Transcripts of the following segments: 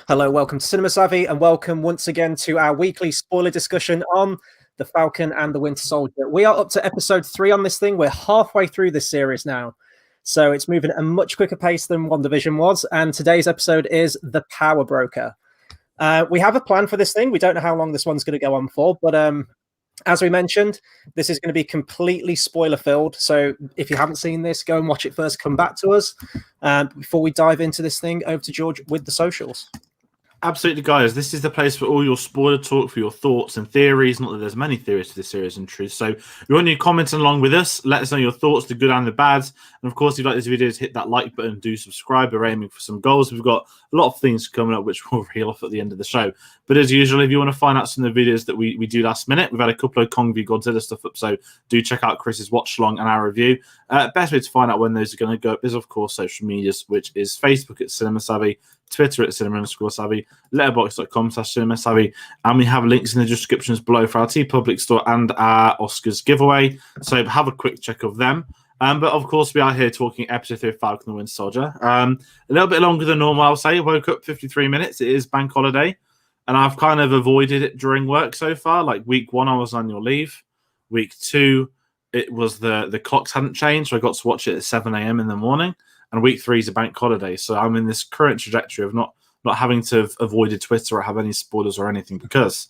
Hello, welcome to Cinema Savvy, and welcome once again to our weekly spoiler discussion on the Falcon and the Winter Soldier. We are up to episode 3 on this thing. We're halfway through this series now, so it's moving at a much quicker pace than WandaVision was. And today's episode is The Power Broker. We have a plan for this thing. We don't know how long this one's going to go on for, but as we mentioned, this is going to be completely spoiler-filled. So if you haven't seen this, go and watch it first. Come back to us. Before we dive into this thing, over to George with the socials. Absolutely, guys. This is the place for all your spoiler talk, for your thoughts and theories. Not that there's many theories to this series, in truth. So we want you commenting along with us. Let us know your thoughts, the good and the bad. And of course, if you like this video, hit that like button. Do subscribe. We're aiming for some goals. We've got a lot of things coming up, which we'll reel off at the end of the show. But as usual, if you want to find out some of the videos that we do last minute, we've had a couple of Kong v Godzilla stuff up. So do check out Chris's watch along and our review. Best way to find out when those are going to go up is, of course, social medias, which is Facebook at Cinema Savvy, Twitter at cinema_savvy, letterboxd.com/cinemasavvy, and we have links in the descriptions below for our TeePublic store and our Oscars giveaway. So have a quick check of them. But of course, we are here talking episode 3 of Falcon and the Winter Soldier. A little bit longer than normal, I'll say. Woke up 53 minutes. It is bank holiday, and I've kind of avoided it during work so far. Like week 1, I was on annual leave. Week 2, it was the clocks hadn't changed, so I got to watch it at 7 a.m. in the morning. And week 3 is a bank holiday, so I'm in this current trajectory of not having to have avoided Twitter or have any spoilers or anything, because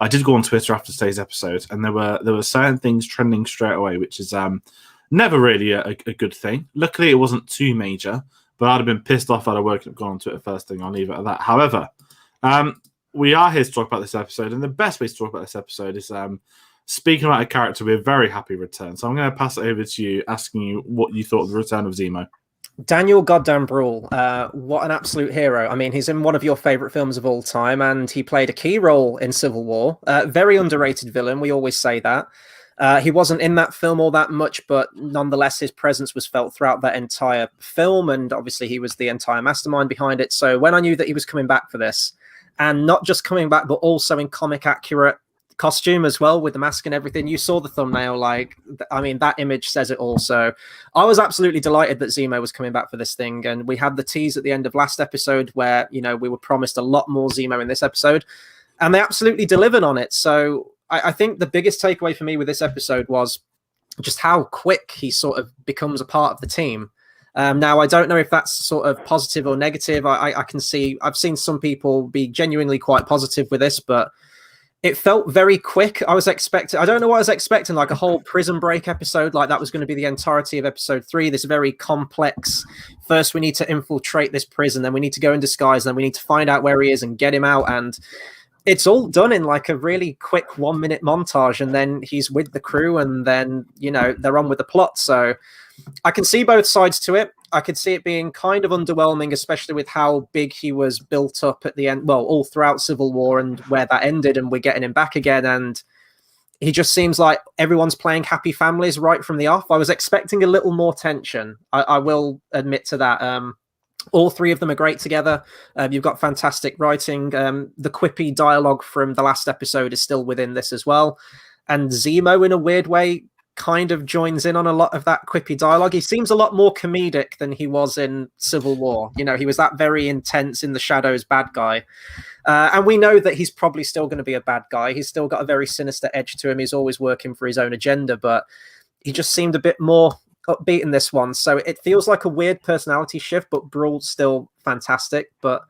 I did go on Twitter after today's episode, and there were certain things trending straight away, which is never really a good thing. Luckily, it wasn't too major, but I'd have been pissed off had I woken up, gone on Twitter first thing. I'll leave it at that. However, we are here to talk about this episode, and the best way to talk about this episode is speaking about a character we're very happy returned. So I'm going to pass it over to you, asking you what you thought of the return of Zemo. Daniel Goddamn Bruhl, what an absolute hero. I mean, he's in one of your favorite films of all time, and he played a key role in Civil War. Very underrated villain, we always say that. He wasn't in that film all that much, but nonetheless, his presence was felt throughout that entire film, and obviously he was the entire mastermind behind it. So when I knew that he was coming back for this, and not just coming back, but also in comic-accurate costume as well, with the mask and everything. You saw the thumbnail, like, I mean, that image says it all. So I was absolutely delighted that Zemo was coming back for this thing, and we had the tease at the end of last episode where, you know, we were promised a lot more Zemo in this episode, and they absolutely delivered on it. So I think the biggest takeaway for me with this episode was just how quick he sort of becomes a part of the team. Now, I don't know if that's sort of positive or negative. I can see, I've seen some people be genuinely quite positive with this, but it felt very quick. I don't know what I was expecting, like a whole Prison Break episode, like that was going to be the entirety of episode 3, this very complex, first we need to infiltrate this prison, then we need to go in disguise, then we need to find out where he is and get him out, and it's all done in like a really quick 1-minute montage, and then he's with the crew, and then, you know, they're on with the plot. So I can see both sides to it. I could see it being kind of underwhelming, especially with how big he was built up at the end, well, all throughout Civil War, and where that ended, and we're getting him back again, and he just seems like everyone's playing happy families right from the off. I was expecting a little more tension. I will admit to that. All 3 of them are great together. You've got fantastic writing. The quippy dialogue from the last episode is still within this as well. And Zemo, in a weird way, kind of joins in on a lot of that quippy dialogue. He seems a lot more comedic than he was in Civil War. You know, he was that very intense in the shadows bad guy. And we know that he's probably still going to be a bad guy. He's still got a very sinister edge to him. He's always working for his own agenda, but he just seemed a bit more upbeat in this one. So it feels like a weird personality shift, but Bruhl's still fantastic. But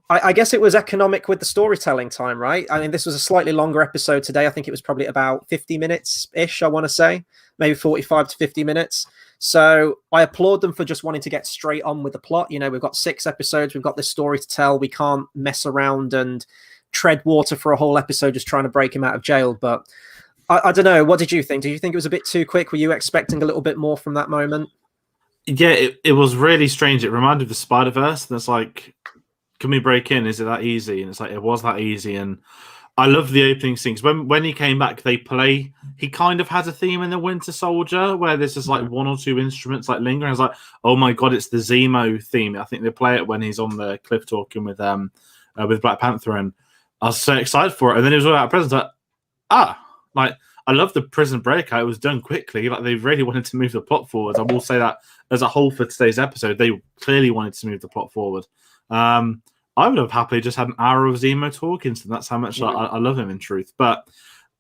I guess it was economic with the storytelling time, right? I mean, this was a slightly longer episode today. I think it was probably about 50 minutes-ish, I want to say. Maybe 45 to 50 minutes. So I applaud them for just wanting to get straight on with the plot. You know, we've got 6 episodes. We've got this story to tell. We can't mess around and tread water for a whole episode just trying to break him out of jail. But I don't know. What did you think? Did you think it was a bit too quick? Were you expecting a little bit more from that moment? Yeah, it was really strange. It reminded me of the Spider-Verse. And it's like, can we break in? Is it that easy? And it's like, it was that easy. And I love the opening scenes. When he came back, he kind of has a theme in the Winter Soldier where there's just like 1 or 2 instruments like lingering. I was like, oh my God, it's the Zemo theme. I think they play it when he's on the cliff talking with Black Panther. And I was so excited for it. And then he was all out of prison. Like, I love the Prison Break. It was done quickly. Like, they really wanted to move the plot forward. I will say that as a whole for today's episode, they clearly wanted to move the plot forward. I would have happily just had an hour of Zemo talking to them. That's how much I love him in truth. But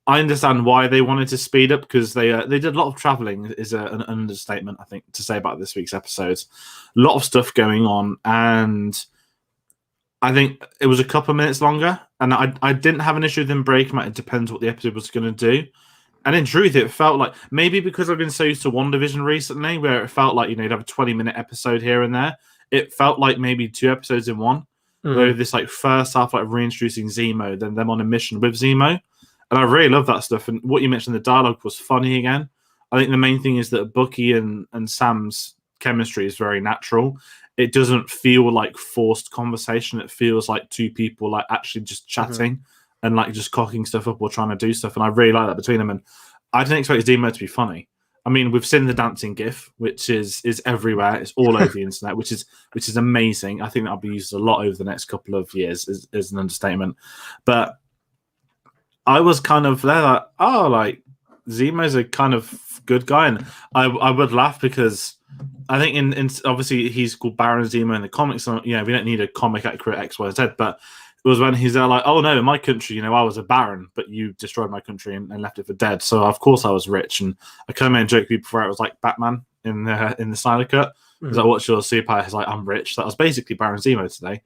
I understand why they wanted to speed up, because they did a lot of traveling, is an understatement, I think, to say about this week's episodes. A lot of stuff going on, and I think it was a couple of minutes longer, and I didn't have an issue with them breaking. It depends what the episode was going to do. And in truth, it felt like, maybe because I've been so used to WandaVision recently, where it felt like, you'd have a 20-minute episode here and there. It felt like maybe 2 episodes in one. Where this first half, reintroducing Zemo, then them on a mission with Zemo. And I really love that stuff. And what you mentioned, the dialogue was funny again. I think the main thing is that Bucky and Sam's chemistry is very natural. It doesn't feel like forced conversation. It feels like 2 people actually just chatting and just cocking stuff up or trying to do stuff. And I really like that between them. And I didn't expect Zemo to be funny. I mean, we've seen the dancing GIF, which is everywhere. It's all over the internet, which is amazing. I think that'll be used a lot over the next couple of years, is an understatement. But I was kind of there Zemo's a kind of good guy, and I would laugh because I think in obviously he's called Baron Zemo in the comics. And, we don't need a comic accurate X, Y, Z, but it was when he's there oh no, in my country, I was a baron, but you destroyed my country and left it for dead. So of course I was rich. And I came in and joked before it was like Batman in the Snyder Cut. He's like, what's your superpower? He's like, I'm rich. That was basically Baron Zemo today.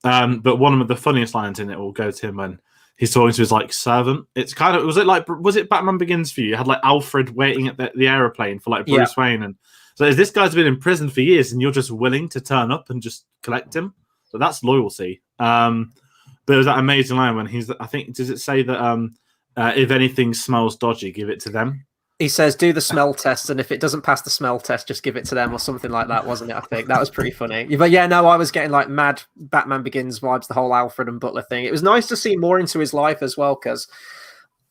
But one of the funniest lines in it will go to him when he's talking to his servant. It's kind of, was it Batman Begins for you? You had Alfred waiting at the aeroplane for Bruce Wayne. And so this guy's been in prison for years and you're just willing to turn up and just collect him. So that's loyalty. But it was that amazing line when I think, does it say that if anything smells dodgy, give it to them? He says, do the smell test, and if it doesn't pass the smell test, just give it to them, or something like that, wasn't it? I think that was pretty funny. But yeah, no, I was getting mad Batman Begins vibes, the whole Alfred and Butler thing. It was nice to see more into his life as well, because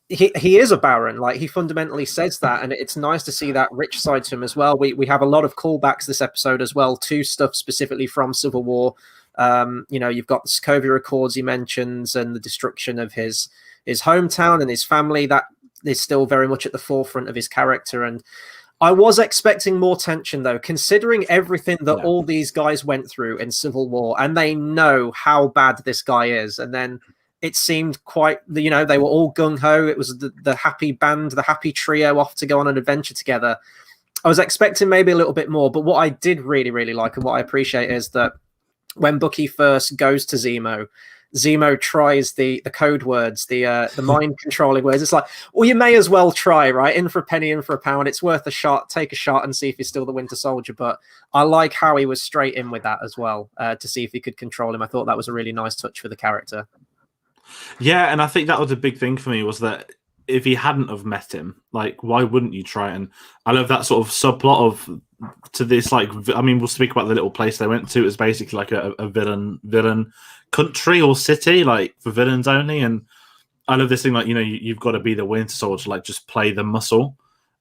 he is a baron. He fundamentally says that, and it's nice to see that rich side to him as well. We have a lot of callbacks this episode as well to stuff specifically from Civil War. You've got the Sokovia Accords he mentions, and the destruction of his hometown and his family. That is still very much at the forefront of his character. And I was expecting more tension, though, considering everything that all these guys went through in Civil War, and they know how bad this guy is. And then it seemed quite, they were all gung-ho. It was the happy band, the happy trio off to go on an adventure together. I was expecting maybe a little bit more, but what I did really, really like and what I appreciate is that when Bucky first goes to Zemo tries the code words, the mind controlling words. It's well, you may as well try, right? In for a penny, in for a pound. It's worth a shot. Take a shot and see if he's still the Winter Soldier. But I like how he was straight in with that as well, to see if he could control him. I thought that was a really nice touch for the character. Yeah, and I think that was a big thing for me, was that if he hadn't have met him, why wouldn't you try? And I love that sort of subplot to this, we'll speak about the little place they went to. It was basically a villain country or city, for villains only. And I love this thing, you've got to be the Winter Soldier, just play the muscle.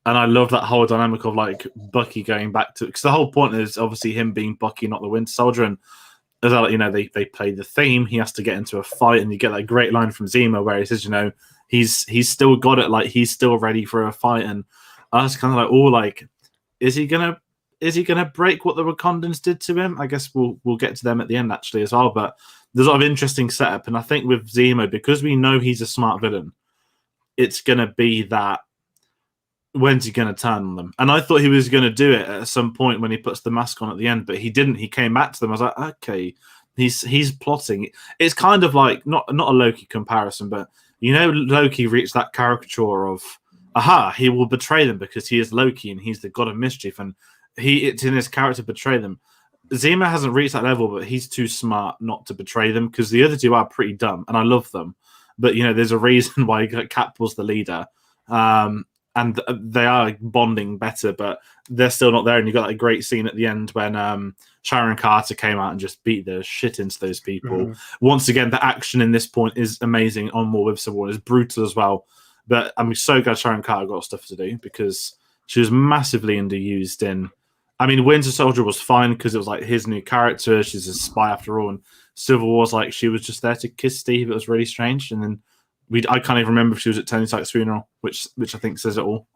And I love that whole dynamic of Bucky going back to, because the whole point is obviously him being Bucky, not the Winter Soldier. And as they play the theme, he has to get into a fight, and you get that great line from Zemo where he says, he's still got it, he's still ready for a fight. And I was kind of is he gonna break what the Wakandans did to him? I guess we'll get to them at the end actually as well. But there's a lot of interesting setup, and I think with Zemo, because we know he's a smart villain, it's gonna be that when's he gonna turn on them? And I thought he was gonna do it at some point when he puts the mask on at the end, but he didn't. He came back to them. I was like, okay, he's plotting. It's kind of not a Loki comparison, but Loki reached that caricature of, he will betray them because he is Loki and he's the god of mischief, and it's in his character to betray them. Zemo hasn't reached that level, but he's too smart not to betray them, because the other two are pretty dumb, and I love them. But, there's a reason why Cap was the leader, and they are bonding better, but they're still not there. And you got that great scene at the end when Sharon Carter came out and just beat the shit into those people. Once again, the action in this point is amazing. On more with Civil War is brutal as well. But I'm so glad Sharon Carter got stuff to do, because she was massively underused in. I mean, Winter Soldier was fine because it was his new character. She's a spy after all. And Civil War was she was just there to kiss Steve. It was really strange. And then I can't even remember if she was at Tony Stark's funeral, which I think says it all.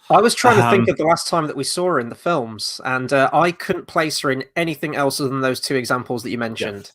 I was trying to think of the last time that we saw her in the films, and I couldn't place her in anything else other than those 2 examples that you mentioned.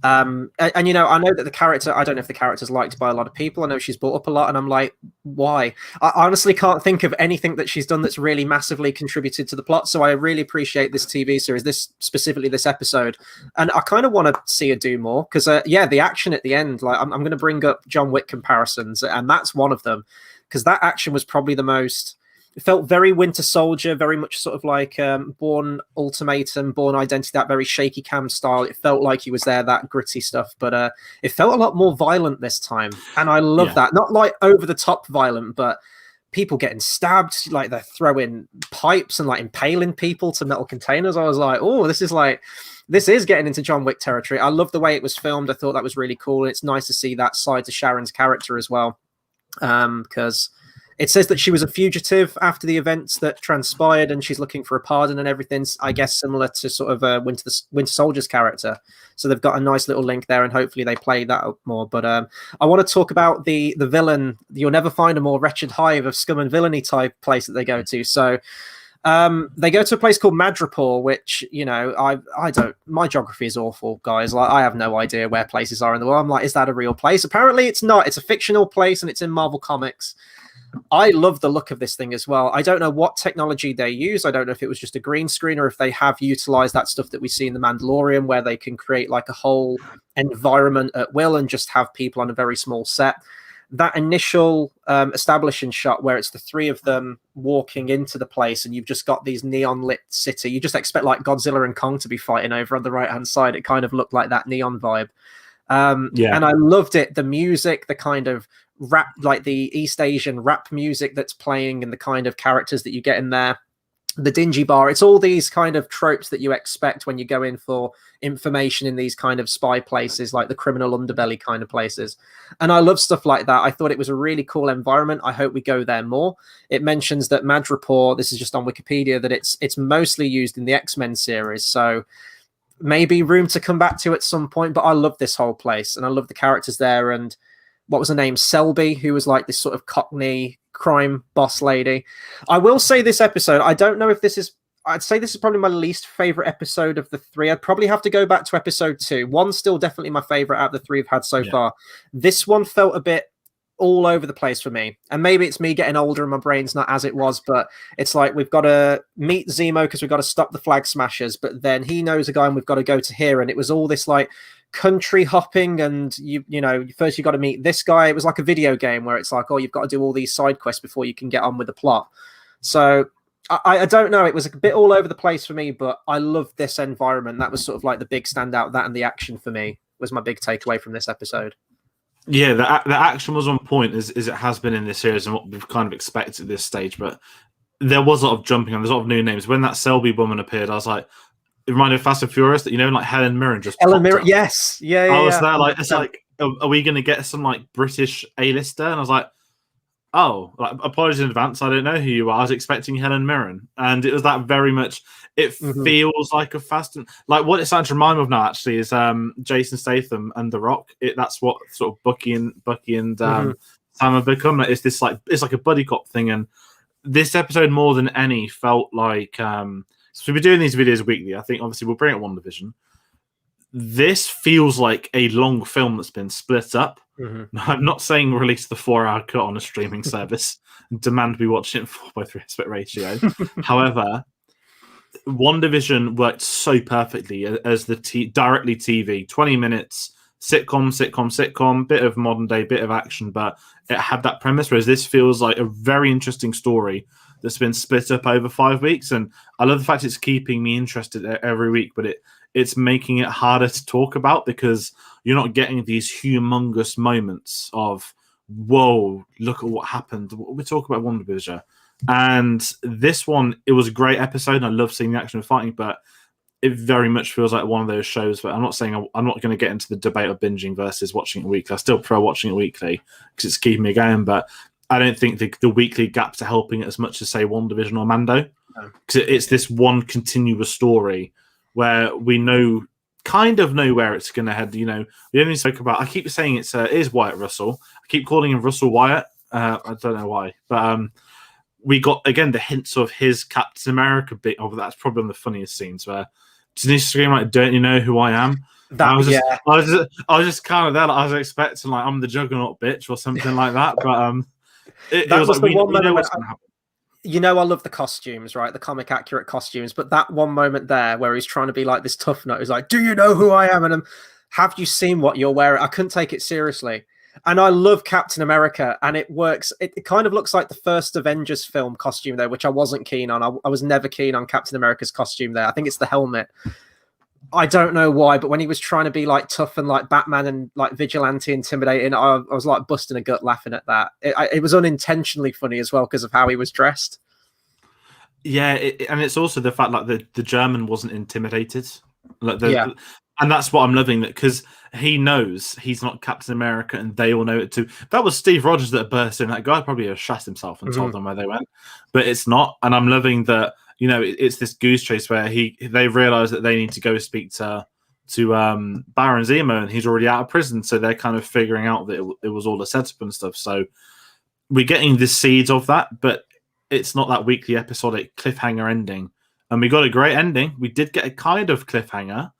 And you know, I know that the character, I don't know if the character's liked by a lot of people. I know she's brought up a lot, and I'm like, why? I honestly can't think of anything that she's done that's really massively contributed to the plot. So I really appreciate this TV series, this specifically this episode, and I kind of want to see her do more because, yeah, the action at the end, like I'm going to bring up John Wick comparisons, and that's one of them because that action was probably the most. It felt very Winter Soldier, very much sort of like Bourne Ultimatum, Bourne Identity, that very shaky cam style. It felt like he was there, that gritty stuff, but it felt a lot more violent this time. And I love that. Not like over the top violent, but people getting stabbed, like they're throwing pipes and like impaling people to metal containers. I was like, oh, this is getting into John Wick territory. I love the way it was filmed. I thought that was really cool. And it's nice to see that side to Sharon's character as well. Because it says that she was a fugitive after the events that transpired and she's looking for a pardon and everything's, I guess, similar to sort of Winter Soldier's character. So they've got a nice little link there and hopefully they play that up more. But I want to talk about the villain. You'll never find a more wretched hive of scum and villainy type place that they go to. So they go to a place called Madripoor, which, you know, I don't, my geography is awful, guys. Like, I have no idea where places are in the world. I'm like, is that a real place? Apparently it's not. It's a fictional place and it's in Marvel Comics. I love the look of this thing as well. I don't know what technology they use. I don't know if it was just a green screen or if they have utilized that stuff that we see in The Mandalorian where they can create like a whole environment at will and just have people on a very small set. That initial establishing shot where it's the three of them walking into the place and you've just got these neon lit city. You just expect like Godzilla and Kong to be fighting over on the right-hand side. It kind of looked like that neon vibe. And I loved it. The music, the kind of rap, like the East Asian rap music that's playing and the kind of characters that you get in there, the dingy bar, it's all these kind of tropes that you expect when you go in for information in these kind of spy places, like the criminal underbelly kind of places. And I love stuff like that. I thought it was a really cool environment. I hope we go there more. It mentions that Madripoor, this is just on Wikipedia, that it's mostly used in the X-Men series. So maybe room to come back to at some point, but I love this whole place and I love the characters there. And what was her name? Selby, who was like this sort of Cockney crime boss lady. I will say this episode, I don't know if this is, I'd say this is probably my least favorite episode of the three. I'd probably have to go back to episode 2. One's still definitely my favorite out of the 3 I've had so far. This one felt a bit all over the place for me. And maybe it's me getting older and my brain's not as it was, but it's like we've got to meet Zemo because we've got to stop the Flag Smashers, but then he knows a guy and we've got to go to here. And it was all this like country hopping and you know, first you got to meet this guy. It was like a video game where it's like, oh, you've got to do all these side quests before you can get on with the plot. So I don't know. It was a bit all over the place for me, but I loved this environment. That was sort of like the big standout. That and the action for me was my big takeaway from this episode. Yeah, the action was on point as it has been in this series and what we've kind of expected at this stage. But there was a lot of jumping on. There's a lot of new names. When that Selby woman appeared, I was like, it reminded me of Fast and Furious that, you know, like Helen Mirren just Helen Mirren, yes. Yeah. I was there like, it's like, are we going to get some like British A-lister? And I was like, oh, like, apologies in advance. I don't know who you are. I was expecting Helen Mirren. And it was that very much, it feels like a Fast and like what it's starting to remind me of now actually is Jason Statham and The Rock. That's what sort of Bucky and Sam have become. It's this like, it's like a buddy cop thing. And this episode more than any felt like, so we've been doing these videos weekly. I think obviously we'll bring it WandaVision. This feels like a long film that's been split up. I'm not saying release the 4-hour cut on a streaming service and demand we watch it in 4:3 aspect ratio. However, WandaVision worked so perfectly as the directly TV, 20 minutes, sitcom, bit of modern day, bit of action, but it had that premise, whereas this feels like a very interesting story that's been split up over 5 weeks. And I love the fact it's keeping me interested every week, but it's making it harder to talk about because you're not getting these humongous moments of, whoa, look at what happened. We talk about WandaVision. And this one, it was a great episode, and I love seeing the action and fighting, but it very much feels like one of those shows. But I'm not saying I'm not going to get into the debate of binging versus watching it weekly. I still prefer watching it weekly because it's keeping me going, but I don't think the weekly gaps are helping it as much as, say, WandaVision or Mando. Because it's this one continuous story where we kind of know where it's going to head. You know, we only spoke about, I keep saying it is Wyatt Russell. I keep calling him Russell Wyatt. I don't know why. But we got, again, the hints of his Captain America bit. Oh, that's probably one of the funniest scenes where Denise screaming like, don't you know who I am? That yeah, I was just kind of there. Like, I was expecting like I'm the Juggernaut bitch or something like that, but it that was was like the we one moment know when what's going to happen. I love the costumes, right? The comic accurate costumes. But that one moment there where he's trying to be like this tough nut, he's like, "Do you know who I am?" And have you seen what you're wearing? I couldn't take it seriously. And I love Captain America, and it works. It kind of looks like the first Avengers film costume there, which I wasn't keen on. I was never keen on Captain America's costume there. I think it's the helmet. I don't know why, but when he was trying to be like tough and like Batman and like vigilante intimidating, I was like busting a gut laughing at that. It was unintentionally funny as well because of how he was dressed. Yeah, and it's also the fact like the German wasn't intimidated, like Yeah. and that's what I'm loving, that because he knows he's not Captain America, and they all know it too. That was Steve Rogers that burst in. That guy probably has shat himself and told them where they went, but it's not. And I'm loving that. You know, it's this goose chase where they realize that they need to go speak to Baron Zemo, and he's already out of prison, so they're kind of figuring out that it was all a setup and stuff. So we're getting the seeds of that, but it's not that weekly episodic cliffhanger ending. And we got a great ending. We did get a kind of cliffhanger.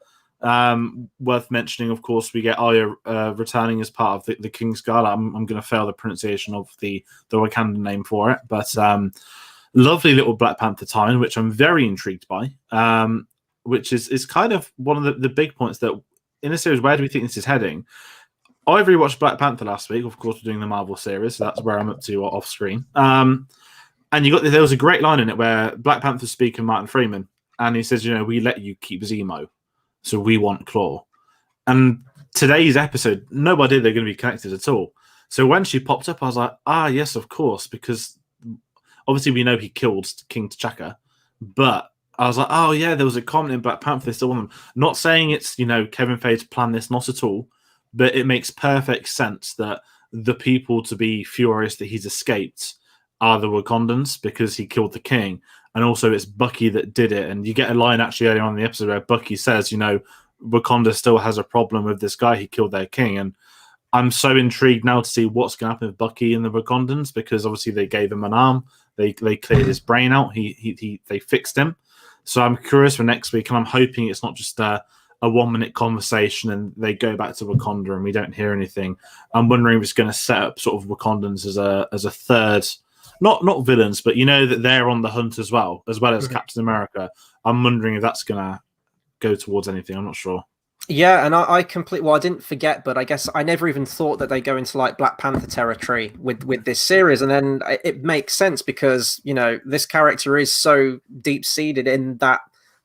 Worth mentioning, of course, we get Arya returning as part of the King's Guard. I'm going to fail the pronunciation of the Wakandan name for it, but lovely little Black Panther tie-in, which I'm very intrigued by. Which is kind of one of the big points that in the series, where do we think this is heading? I rewatched Black Panther last week. Of course, we're doing the Marvel series, so that's where I'm up to off screen. And there was a great line in it where Black Panther's speaking Martin Freeman, and he says, we let you keep Zemo, so we want Claw. And today's episode, nobody they're going to be connected at all. So when she popped up, I was like, yes, of course, because obviously we know he killed King T'Chaka, but I was like, oh yeah, there was a comment in Black Panther, they still want them. Not saying it's, Kevin Feige planned this, not at all, but it makes perfect sense that the people to be furious that he's escaped are the Wakandans because he killed the king. And also it's Bucky that did it. And you get a line actually earlier on in the episode where Bucky says, Wakanda still has a problem with this guy. He killed their king. And I'm so intrigued now to see what's going to happen with Bucky and the Wakandans, because obviously they gave him an arm. They cleared his brain out. They fixed him. So I'm curious for next week, and I'm hoping it's not just a 1 minute conversation and they go back to Wakanda and we don't hear anything. I'm wondering if it's going to set up sort of Wakandans as a third, not villains, but that they're on the hunt as well as Captain America. I'm wondering if that's going to go towards anything. I'm not sure. Yeah, and I completely, I didn't forget, but I guess I never even thought that they go into like Black Panther territory with this series. And then it makes sense because, this character is so deep seated in that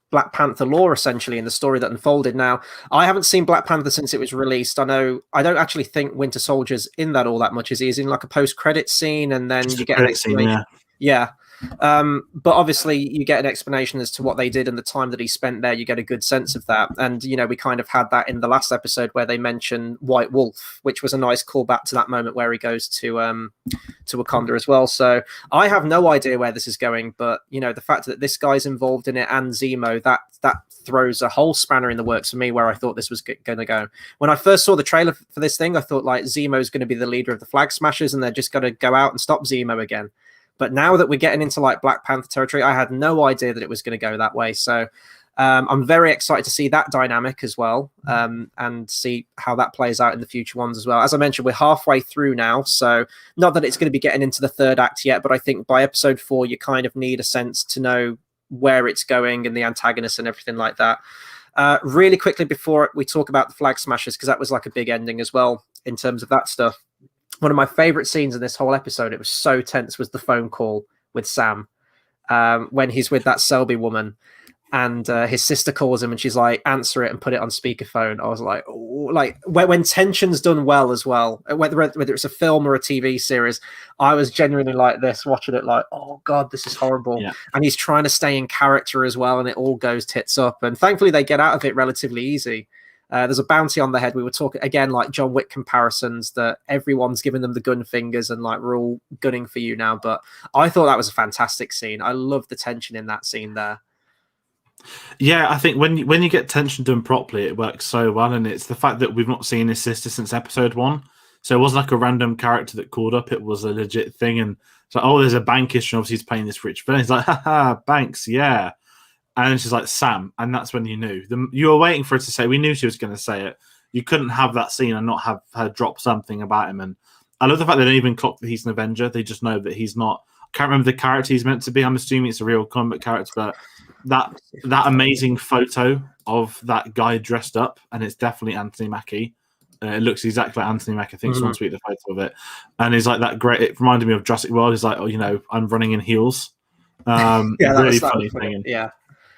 Black Panther lore, essentially, in the story that unfolded. Now, I haven't seen Black Panther since it was released. I don't actually think Winter Soldier's in that all that much. He's in like a post-credit scene, and then you get an explanation. Yeah. But obviously you get an explanation as to what they did and the time that he spent there. You get a good sense of that. And, we kind of had that in the last episode where they mentioned White Wolf, which was a nice callback to that moment where he goes to Wakanda as well. So I have no idea where this is going, but, the fact that this guy's involved in it and Zemo, that throws a whole spanner in the works for me where I thought this was going to go. When I first saw the trailer for this thing, I thought like Zemo's going to be the leader of the Flag Smashers and they're just going to go out and stop Zemo again. But now that we're getting into like Black Panther territory, I had no idea that it was going to go that way. So I'm very excited to see that dynamic as well, and see how that plays out in the future ones as well. As I mentioned, we're halfway through now. So not that it's going to be getting into the third act yet, but I think by episode 4, you kind of need a sense to know where it's going and the antagonists and everything like that. Really quickly before we talk about the Flag Smashers, because that was like a big ending as well in terms of that stuff. One of my favorite scenes in this whole episode, it was so tense, was the phone call with Sam when he's with that Selby woman and his sister calls him and she's like, answer it and put it on speakerphone. I was like, oh, like when tension's done well as well, whether it's a film or a TV series, I was genuinely like this, watching it like, oh God, this is horrible. Yeah. And he's trying to stay in character as well. And it all goes tits up. And thankfully they get out of it relatively easy. There's a bounty on the head. We were talking again, like John Wick comparisons, that everyone's giving them the gun fingers and like we're all gunning for you now. But I thought that was a fantastic scene. I love the tension in that scene there. Yeah, I think when you get tension done properly, it works so well. And it's the fact that we've not seen his sister since episode 1. So it wasn't like a random character that called up. It was a legit thing. And it's like, oh, there's a bank issue. Obviously, he's playing this rich villain. He's like, haha, banks, yeah. And then she's like, Sam. And that's when you knew. You were waiting for her to say, we knew she was going to say it. You couldn't have that scene and not have her drop something about him. And I love the fact they don't even clock that he's an Avenger. They just know that he's not. I can't remember the character he's meant to be. I'm assuming it's a real comic character, but that amazing photo of that guy dressed up, and it's definitely Anthony Mackie. It looks exactly like Anthony Mackie. I think someone tweeted the photo of it. And he's like that great. It reminded me of Jurassic World. He's like, oh, I'm running in heels. Really funny thing. Yeah.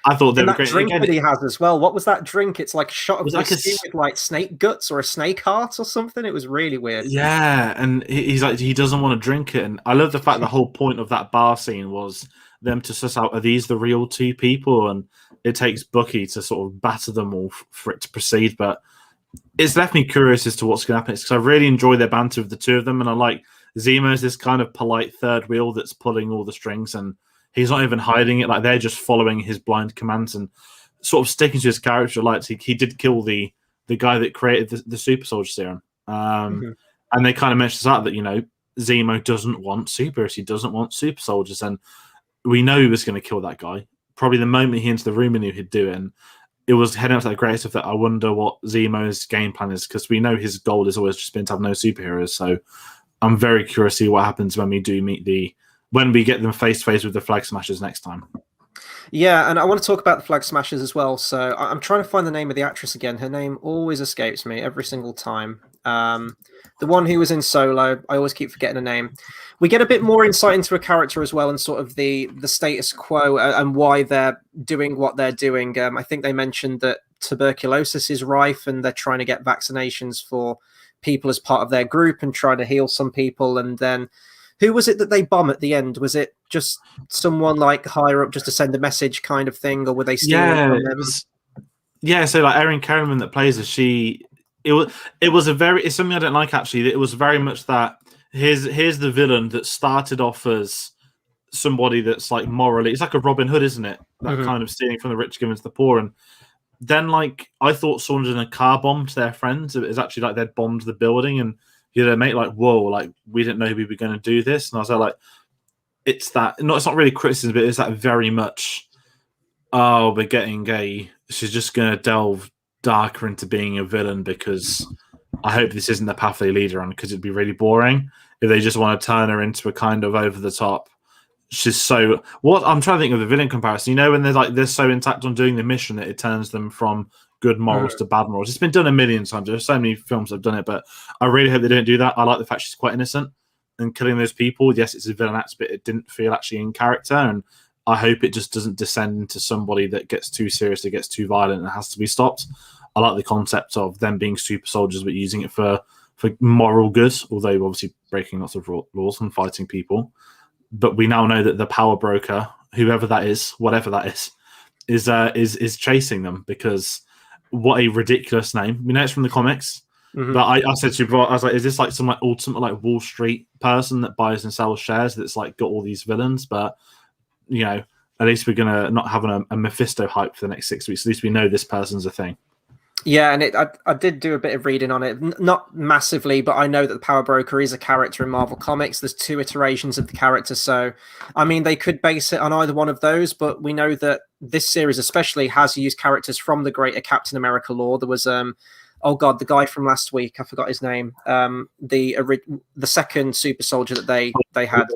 I thought they were that great. Drink again, that he has as well. What was that drink? It's like a shot of like whiskey with like snake guts or a snake heart or something. It was really weird. Yeah, and he's like, he doesn't want to drink it. And I love the fact the whole point of that bar scene was them to suss out, are these the real two people? And it takes Bucky to sort of batter them all for it to proceed. But it's left me curious as to what's going to happen. Because I really enjoy their banter of the two of them. And I like Zemo's this kind of polite third wheel that's pulling all the strings, and he's not even hiding it. Like, they're just following his blind commands and sort of sticking to his character. Like, he did kill the guy that created the super soldier serum. And they kind of mentioned that Zemo doesn't want superheroes. He doesn't want super soldiers. And we know he was going to kill that guy. Probably the moment he entered the room, he knew he'd do it. And it was heading up to that great stuff that I wonder what Zemo's game plan is, because we know his goal has always just been to have no superheroes. So I'm very curious to see what happens when we do meet when we get them face to face with the Flag Smashers next time. Yeah, and I want to talk about the Flag Smashers as well. So I'm trying to find the name of the actress again. Her name always escapes me every single time. The one who was in Solo, I always keep forgetting her name. We get a bit more insight into a character as well, and sort of the status quo and why they're doing what they're doing. I think they mentioned that tuberculosis is rife, and they're trying to get vaccinations for people as part of their group and trying to heal some people. And then who was it that they bomb at the end? Was it just someone like higher up just to send a message kind of thing, or were they stealing from them? Yeah, so like Erin Kerriman that plays her, it's something I don't like actually. It was very much that here's the villain that started off as somebody that's like morally, it's like a Robin Hood, isn't it? That kind of stealing from the rich, giving to the poor. And then like I thought someone did a car bomb to their friends. It was actually like they'd bombed the building, and their mate like, whoa, like we didn't know we were going to do this. And I was like, it's not really criticism, but it's that very much, oh, we're getting she's just going to delve darker into being a villain, because I hope this isn't the path they lead her on, because it'd be really boring if they just want to turn her into a kind of over the top. She's so I'm trying to think of the villain comparison. When they're so intact on doing the mission that it turns them from good morals to bad morals. It's been done a million times. There's so many films that have done it, but I really hope they don't do that. I like the fact she's quite innocent and killing those people. Yes, it's a villain act, but it didn't feel actually in character, and I hope it just doesn't descend into somebody that gets too serious, that gets too violent and has to be stopped. I like the concept of them being super soldiers but using it for moral good, although obviously breaking lots of laws and fighting people. But we now know that the power broker, whoever that is, whatever that is chasing them, because what a ridiculous name. We know it's from the comics, but I said to you, I was like, is this like some like ultimate like Wall Street person that buys and sells shares that's like got all these villains? But at least we're gonna not have a Mephisto hype for the next 6 weeks. At least we know this person's a thing. Yeah, and I did do a bit of reading on it. Not massively, but I know that the Power Broker is a character in Marvel Comics. There's 2 iterations of the character. So, I mean, they could base it on either one of those, but we know that this series especially has used characters from the greater Captain America lore. There was, the guy from last week, I forgot his name, the second super soldier that they had.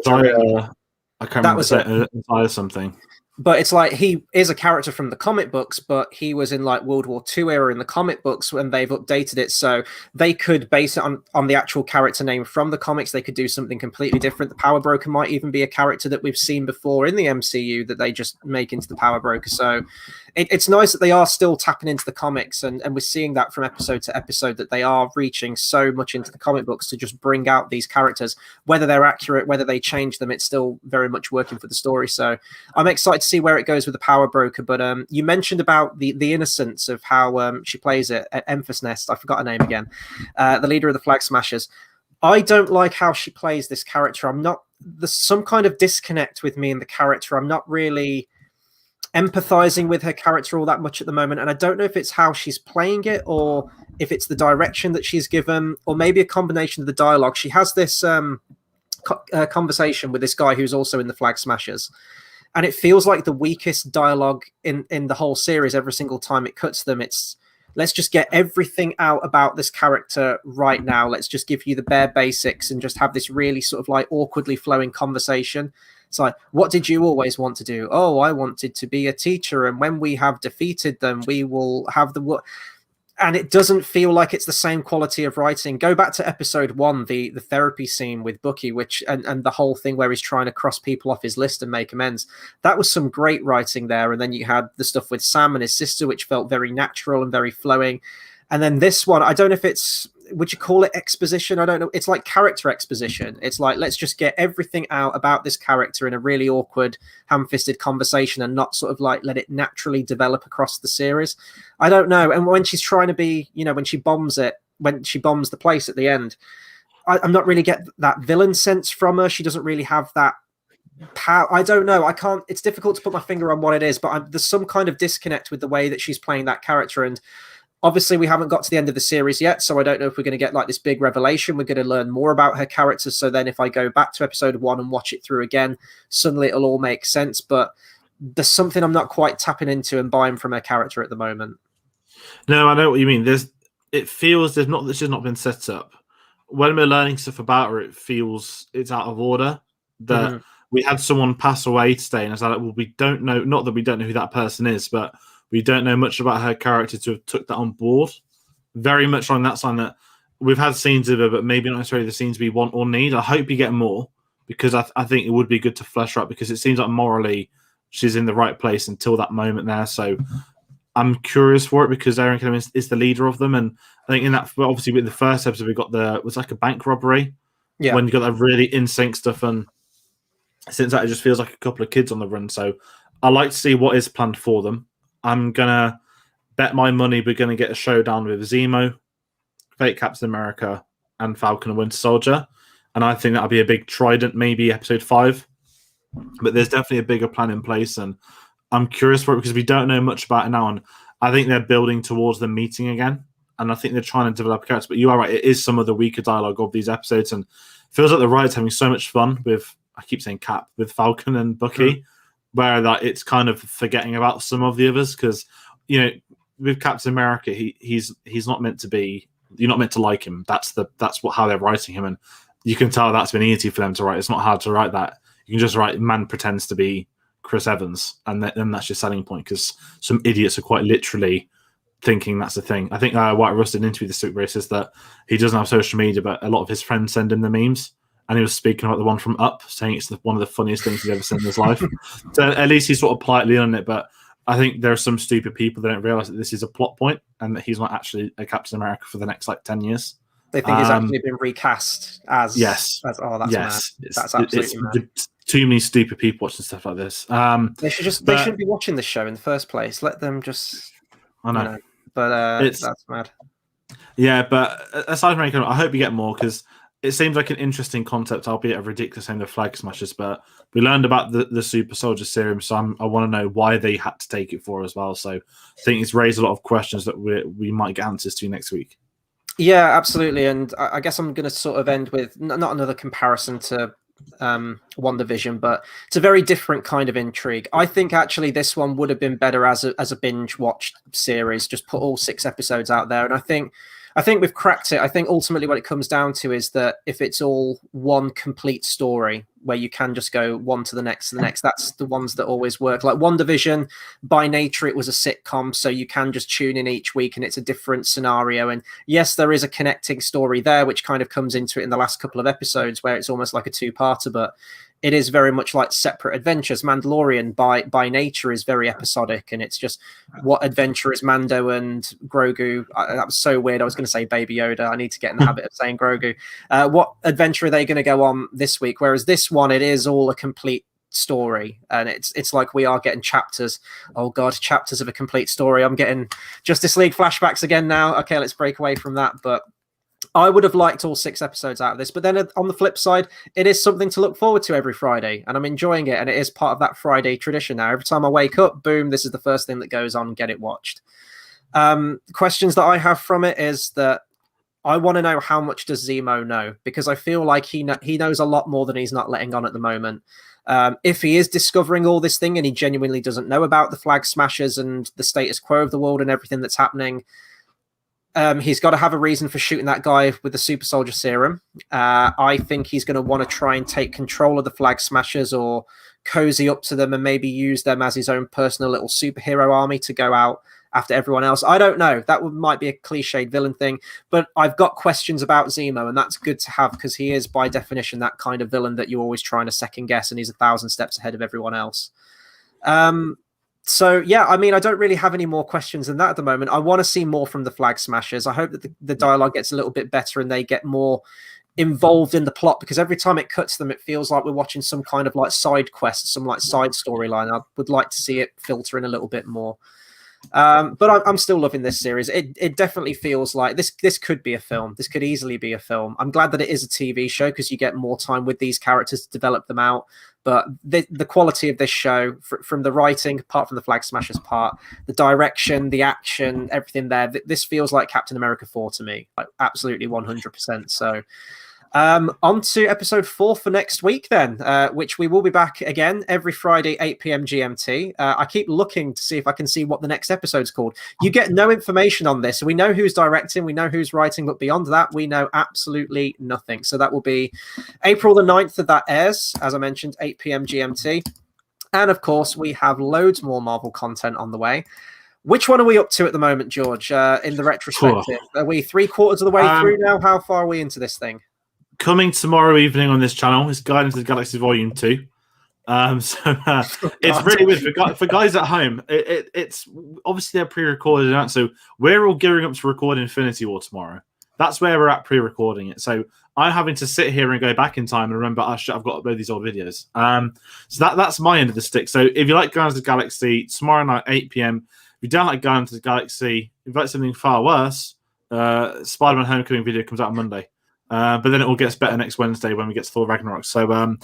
I can't remember something. But it's like he is a character from the comic books, but he was in like World War II era in the comic books when they've updated it. So they could base it on the actual character name from the comics. They could do something completely different. The Power Broker might even be a character that we've seen before in the MCU that they just make into the Power Broker. So it's nice that they are still tapping into the comics, and we're seeing that from episode to episode, that they are reaching so much into the comic books to just bring out these characters. Whether they're accurate, whether they change them, it's still very much working for the story. So I'm excited to see where it goes with the Power Broker. But you mentioned about the innocence of how she plays it at Emphas Nest. I forgot her name again. The leader of the Flag Smashers. I don't like how she plays this character. There's some kind of disconnect with me in the character. I'm not really empathizing with her character all that much at the moment, and I don't know if it's how she's playing it or if it's the direction that she's given, or maybe a combination of the dialogue. She has this conversation with this guy who's also in the Flag Smashers, and it feels like the weakest dialogue in the whole series. Every single time it cuts them, it's let's just get everything out about this character right now. Let's just give you the bare basics and just have this really sort of like awkwardly flowing conversation. It's like, what did you always want to do? Oh, I wanted to be a teacher, and when we have defeated them, we will have the. And it doesn't feel like it's the same quality of writing. Go back to episode 1, the therapy scene with Bucky, which and the whole thing where he's trying to cross people off his list and make amends. That was some great writing there. And then you had the stuff with Sam and his sister, which felt very natural and very flowing. And then this one, I don't know if it's, would you call it exposition? I don't know. It's like character exposition. It's like, let's just get everything out about this character in a really awkward, ham-fisted conversation and not sort of like let it naturally develop across the series. I don't know. And when she's trying to be, when she bombs the place at the end, I'm not really get that villain sense from her. She doesn't really have that power. I don't know. It's difficult to put my finger on what it is, but there's some kind of disconnect with the way that she's playing that character. And obviously, we haven't got to the end of the series yet, so I don't know if we're going to get like this big revelation. We're going to learn more about her character. So then if I go back to episode 1 and watch it through again, suddenly it'll all make sense. But there's something I'm not quite tapping into and buying from her character at the moment. No, I know what you mean. It feels this has not been set up. When we're learning stuff about her, it feels it's out of order. That we had someone pass away today, and it's like, well, we don't know. Not that we don't know who that person is, but we don't know much about her character to have took that on board. Very much on that sign that we've had scenes of her, but maybe not necessarily the scenes we want or need. I hope you get more, because I think it would be good to flesh her up, because it seems like morally she's in the right place until that moment there. So I'm curious for it, because Aaron Kim is the leader of them. And I think in that, obviously in the first episode, we got it was like a bank robbery. Yeah. When you got that really in sync stuff. And since that, it just feels like a couple of kids on the run. So I like to see what is planned for them. I'm going to bet my money we're going to get a showdown with Zemo, Fake Captain America, and Falcon and Winter Soldier. And I think that'll be a big trident, maybe episode 5. But there's definitely a bigger plan in place. And I'm curious for it, because we don't know much about it now. And I think they're building towards them meeting again. And I think they're trying to develop characters. But you are right, it is some of the weaker dialogue of these episodes. And it feels like the writer's having so much fun with, I keep saying Cap, with Falcon and Bucky. Where that it's kind of forgetting about some of the others, because with Captain America, he's not meant to be. You're not meant to like him. That's how they're writing him, and you can tell that's been easy for them to write. It's not hard to write that. You can just write man pretends to be Chris Evans, and then that's your selling point, because some idiots are quite literally thinking that's the thing. I think White Russ did an interview this week where he says that he doesn't have social media, but a lot of his friends send him the memes. And he was speaking about the one from Up, saying it's one of the funniest things he's ever seen in his life. So at least he's sort of politely on it. But I think there are some stupid people that don't realize that this is a plot point and that he's not actually a Captain America for the next 10 years. They think he's actually been recast as. Yes. That's mad. That's absolutely mad. Too many stupid people watching stuff like this. They shouldn't be watching this show in the first place. Let them just. I know. But that's mad. Yeah, but aside from anything, I hope you get more, because it seems like an interesting concept, albeit a ridiculous name, the Flag Smashers. But we learned about the Super Soldier Serum, so I want to know why they had to take it for as well. So I think it's raised a lot of questions that we might get answers to next week. Yeah, absolutely. And I guess I'm going to sort of end with not another comparison to WandaVision, but it's a very different kind of intrigue. I think actually this one would have been better as a binge watched series. Just put all 6 episodes out there, and I think we've cracked it. I think ultimately what it comes down to is that if it's all one complete story where you can just go one to the next, that's the ones that always work. Like WandaVision, by nature, it was a sitcom, so you can just tune in each week and it's a different scenario. And yes, there is a connecting story there, which kind of comes into it in the last couple of episodes where it's almost like a 2-parter, but it is very much like separate adventures. Mandalorian by nature is very episodic, and it's just what adventure is Mando and Grogu. That was so weird. I was going to say Baby Yoda. I need to get in the habit of saying Grogu. What adventure are they going to go on this week? Whereas this one, it is all a complete story, and it's like we are getting chapters. Oh God, chapters of a complete story. I'm getting Justice League flashbacks again now. Okay, let's break away from that, but I would have liked all 6 episodes out of this, but then on the flip side, it is something to look forward to every Friday, and I'm enjoying it, and it is part of that Friday tradition now. Every time I wake up, boom, this is the first thing that goes on, get it watched. Questions that I have from it is that I want to know how much does Zemo know, because I feel like he knows a lot more than he's not letting on at the moment. If he is discovering all this thing and he genuinely doesn't know about the flag smashers and the status quo of the world and everything that's happening, he's got to have a reason for shooting that guy with the super soldier serum. I think he's going to want to try and take control of the flag smashers or cozy up to them and maybe use them as his own personal little superhero army to go out after everyone else. I don't know. That might be a cliched villain thing, but I've got questions about Zemo, and that's good to have because he is, by definition, that kind of villain that you're always trying to second guess, and he's 1,000 steps ahead of everyone else. So, yeah, I mean, I don't really have any more questions than that at the moment. I want to see more from the Flag Smashers. I hope that the dialogue gets a little bit better and they get more involved in the plot, because every time it cuts them, it feels like we're watching some kind of like side quest, some like side storyline. I would like to see it filter in a little bit more. But I'm still loving this series. It definitely feels like this could be a film. This could easily be a film. I'm glad that it is a TV show because you get more time with these characters to develop them out. But the quality of this show, from the writing, apart from the Flag Smashers part, the direction, the action, everything there, this feels like Captain America 4 to me. Like, absolutely 100%. So on to episode 4 for next week then, which we will be back again every Friday, 8 p.m. GMT. I keep looking to see if I can see what the next episode's called. You get no information on this. We know who's directing, we know who's writing, but beyond that, we know absolutely nothing. So that will be April the 9th that airs, as I mentioned, 8 p.m. GMT. And of course, we have loads more Marvel content on the way. Which one are we up to at the moment, George, in the retrospective? Are we 3/4 of the way through now? How far are we into this thing? Coming tomorrow evening on this channel is Guardians of the Galaxy Volume 2. It's really weird for guys at home. It's obviously they're pre-recorded, so we're all gearing up to record Infinity War tomorrow. That's where we're at pre-recording it. So I'm having to sit here and go back in time and remember, I've got to upload these old videos. So that's my end of the stick. So if you like Guardians of the Galaxy, tomorrow night, 8 p.m. If you don't like Guardians of the Galaxy, if you like something far worse, Spider-Man Homecoming video comes out on Monday. But then it all gets better next Wednesday when we get to Thor Ragnarok. So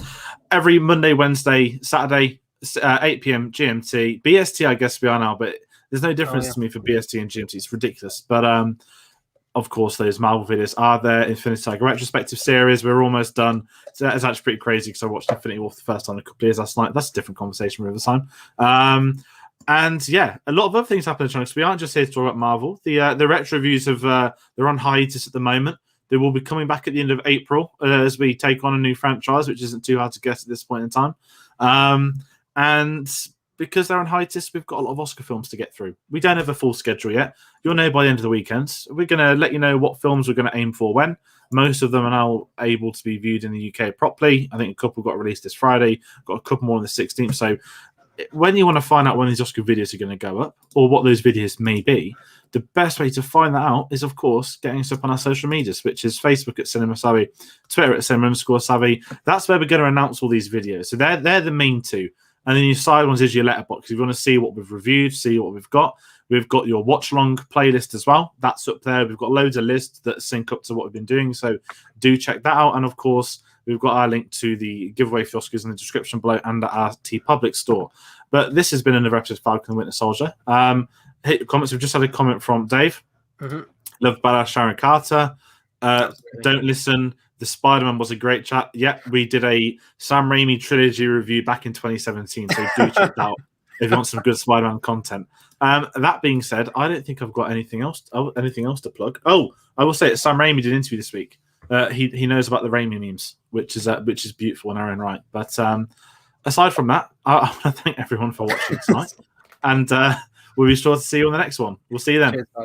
every Monday, Wednesday, Saturday, 8 p.m. GMT. BST, I guess we are now, but there's no difference to me for BST and GMT. It's ridiculous. But of course, those Marvel videos are there. Infinity Saga retrospective series. We're almost done. So that is actually pretty crazy because I watched Infinity War for the first time in a couple of years last night. That's a different conversation for another time. And yeah, a lot of other things happen in the channel. So we aren't just here to talk about Marvel. The retro reviews they're on hiatus at the moment. They will be coming back at the end of April as we take on a new franchise, which isn't too hard to guess at this point in time. And because they're on hiatus, we've got a lot of Oscar films to get through. We don't have a full schedule yet. You'll know by the end of the weekend. We're going to let you know what films we're going to aim for when. Most of them are now able to be viewed in the UK properly. I think a couple got released this Friday. Got a couple more on the 16th. So when you want to find out when these Oscar videos are going to go up or what those videos may be, the best way to find that out is, of course, getting us up on our social medias, which is Facebook at Cinema Savvy, Twitter at Cinema_Savvy. That's where we're going to announce all these videos. So they're the main two. And then your side ones is your letterbox. If you want to see what we've reviewed, see what we've got your watch-along playlist as well. That's up there. We've got loads of lists that sync up to what we've been doing. So do check that out. And, of course, we've got our link to the giveaway for Oscars in the description below and at our TeePublic store. But this has been another episode of Falcon and the Winter Soldier. Hit the comments. We've just had a comment from Dave. Mm-hmm. Love badass Sharon Carter. Don't listen. The Spider-Man was a great chat. Yeah, we did a Sam Raimi trilogy review back in 2017. So do check that out if you want some good Spider-Man content. That being said, I don't think I've got anything else to plug. Oh, I will say that Sam Raimi did an interview this week. He knows about the Raimi memes, which is beautiful in our own right. But aside from that, I want to thank everyone for watching tonight. And we'll be sure to see you on the next one. We'll see you then. Cheers, guys.